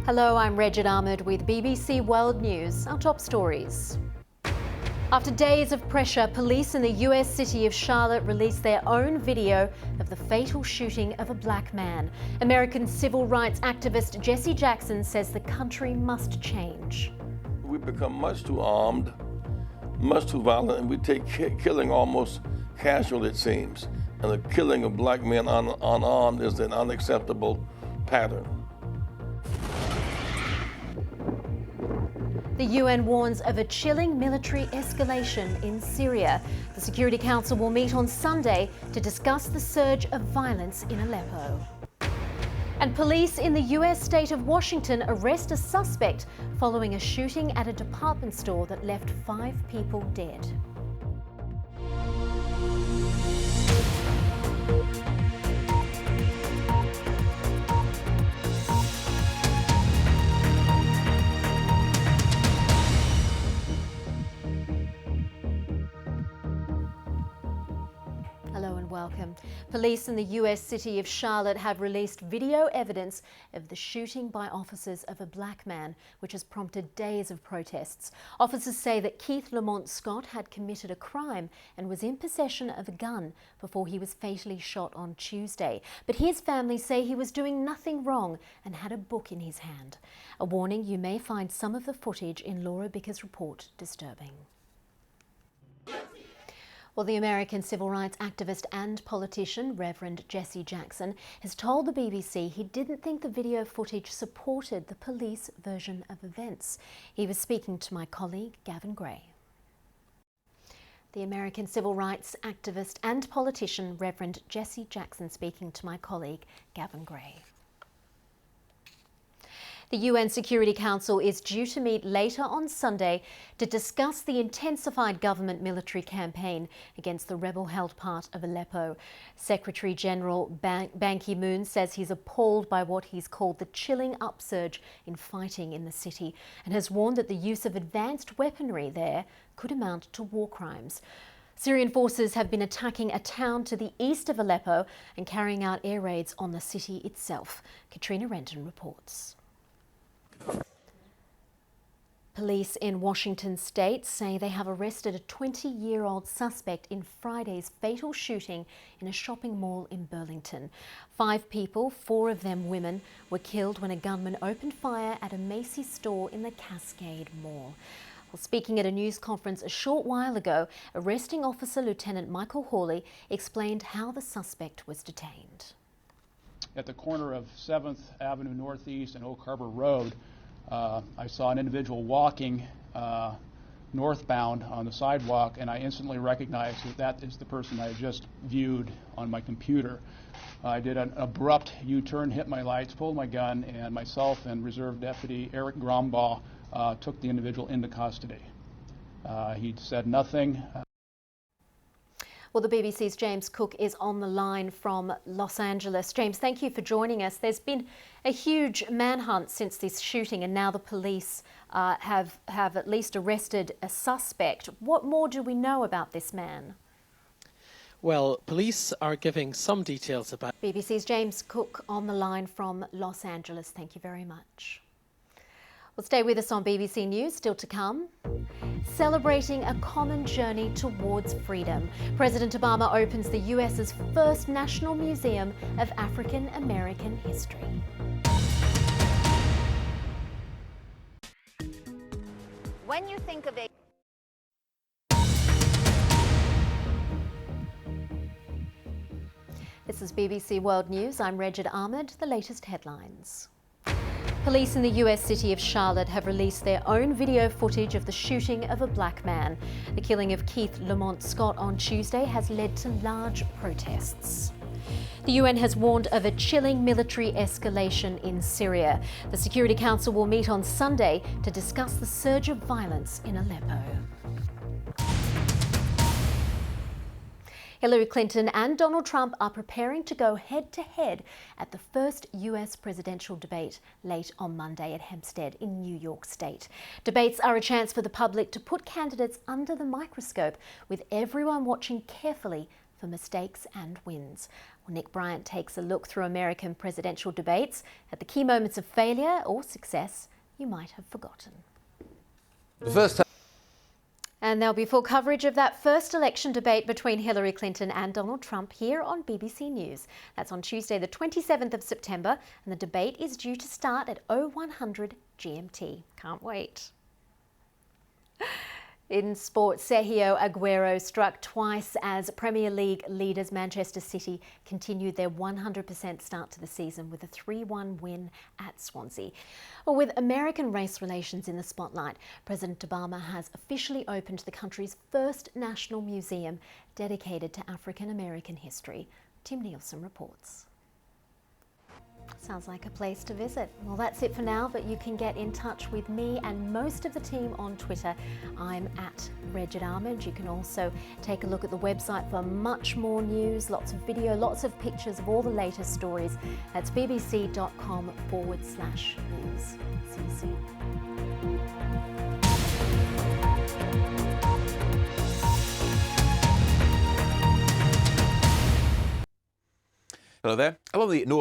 Hello, I'm Regid Ahmed with BBC World News. Our top stories. After days of pressure, police in the US city of Charlotte released their own video of the fatal shooting of a black man. American civil rights activist Jesse Jackson says the country must change. We've become much too armed, much too violent, and we take killing almost casual, it seems. And the killing of black men unarmed is an unacceptable pattern. The UN warns of a chilling military escalation in Syria. The Security Council will meet on Sunday to discuss the surge of violence in Aleppo. And police in the US state of Washington arrest a suspect following a shooting at a department store that left 5 people dead. Hello and welcome. Police in the US city of Charlotte have released video evidence of the shooting by officers of a black man, which has prompted days of protests. Officers say that Keith Lamont Scott had committed a crime and was in possession of a gun before he was fatally shot on Tuesday. But his family say he was doing nothing wrong and had a book in his hand. A warning: you may find some of the footage in Laura Bicker's report disturbing. Well, the American civil rights activist and politician, Reverend Jesse Jackson, has told the BBC he didn't think the video footage supported the police version of events. He was speaking to my colleague, Gavin Gray. The American civil rights activist and politician, Reverend Jesse Jackson, speaking to my colleague, Gavin Gray. The UN Security Council is due to meet later on Sunday to discuss the intensified government military campaign against the rebel-held part of Aleppo. Secretary General Ban Ki-moon says he's appalled by what he's called the chilling upsurge in fighting in the city and has warned that the use of advanced weaponry there could amount to war crimes. Syrian forces have been attacking a town to the east of Aleppo and carrying out air raids on the city itself. Katrina Renton reports. Police in Washington state say they have arrested a 20-year-old suspect in Friday's fatal shooting in a shopping mall in Burlington. 5 people, 4 of them women, were killed when a gunman opened fire at a Macy's store in the Cascade Mall. Well, speaking at a news conference a short while ago, arresting officer Lieutenant Michael Hawley explained how the suspect was detained. At the corner of 7th Avenue Northeast and Oak Harbor Road, I saw an individual walking northbound on the sidewalk, and I instantly recognized that that is the person I had just viewed on my computer. I did an abrupt U-turn, hit my lights, pulled my gun, and myself and Reserve Deputy Eric Grombaugh took the individual into custody. He said nothing. Well, the BBC's James Cook is on the line from Los Angeles. James, thank you for joining us. There's been a huge manhunt since this shooting, and now the police have at least arrested a suspect. What more do we know about this man? Well, police are giving some details about... BBC's James Cook on the line from Los Angeles. Thank you very much. Well, stay with us on BBC News. Still to come. Celebrating a common journey towards freedom. President Obama opens the US's first National Museum of African American History. When you think of a... This is BBC World News. I'm Regid Ahmed. The latest headlines. Police in the US city of Charlotte have released their own video footage of the shooting of a black man. The killing of Keith Lamont Scott on Tuesday has led to large protests. The UN has warned of a chilling military escalation in Syria. The Security Council will meet on Sunday to discuss the surge of violence in Aleppo. Hillary Clinton and Donald Trump are preparing to go head-to-head at the first US presidential debate late on Monday at Hempstead in New York State. Debates are a chance for the public to put candidates under the microscope, with everyone watching carefully for mistakes and wins. Well, Nick Bryant takes a look through American presidential debates at the key moments of failure or success you might have forgotten. The first time. And there'll be full coverage of that first election debate between Hillary Clinton and Donald Trump here on BBC News. That's on Tuesday the 27th of September, and the debate is due to start at 0100 GMT. Can't wait. In sport, Sergio Aguero struck twice as Premier League leaders Manchester City continued their 100% start to the season with a 3-1 win at Swansea. Well, with American race relations in the spotlight, President Obama has officially opened the country's first national museum dedicated to African American history. Tim Nielsen reports. Sounds like a place to visit. Well, that's it for now, but you can get in touch with me and most of the team on Twitter. I'm at Regid Ahmed. You can also take a look at the website for much more news, lots of video, lots of pictures of all the latest stories. That's bbc.com/news. See you soon. Hello there. Along the north